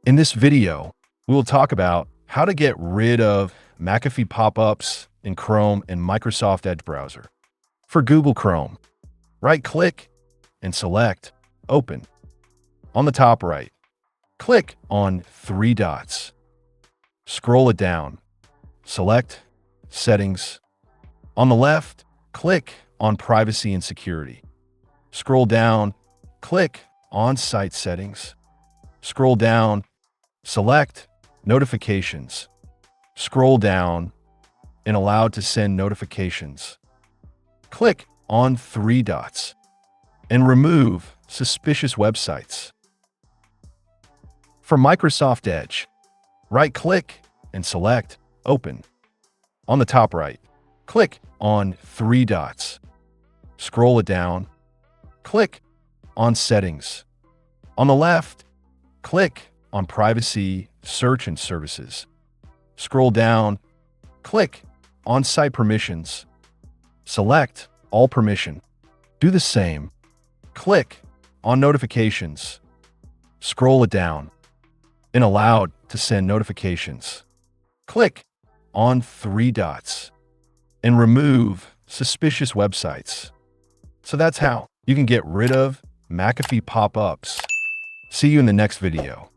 In this video, we will talk about how to get rid of McAfee pop-ups in Chrome and Microsoft Edge browser. For Google Chrome, right-click and select Open. On the top right, click on three dots. Scroll it down. Select Settings. On the left, click on Privacy and Security. Scroll down, click on Site Settings. Scroll down, select Notifications. Scroll down and Allow to send notifications. Click on three dots and remove suspicious websites. For Microsoft Edge, right-click and select Open. On the top right, click on three dots. Scroll it down. Click on Settings. On the left, click on Privacy, Search and Services. Scroll down. Click on Site Permissions. Select All Permission. Do the same. Click on Notifications. Scroll it down and Allow to send notifications. Click on three dots and remove suspicious websites. So that's how you can get rid of McAfee pop-ups. See you in the next video.